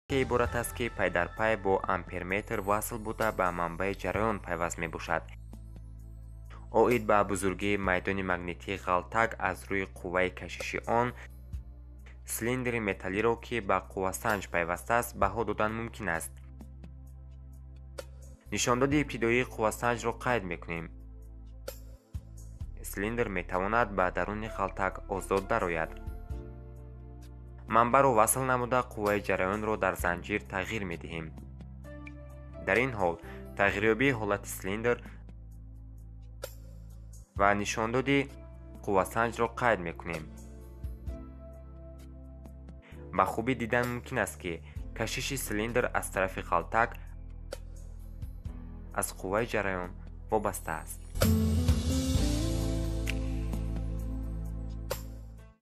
که عبارت است که پای در پای با امپرمتر وصل بوده به منبع جریان پیوست می باشد. اوید به بزرگی میدان مگنتیک غلطک از روی قوه کششی آن سیلندر متالی را که به قوه سنج پیوسته است بها دادن ممکن است. نشانداد ابتدایی قوه سنج را قید میکنیم. سیلندر میتواند به درون غلطک آزاد درآید. منبع را وصل نموده قوه جریان را در زنجیر تغییر میدهیم. در این حال تغییریابی حالت سیلندر و نشاندادی قوه سنج را قید میکنیم. به خوبی دیدن ممکن است که کشش سیلندر از طرف غلطک از قوه جریان وابسته است.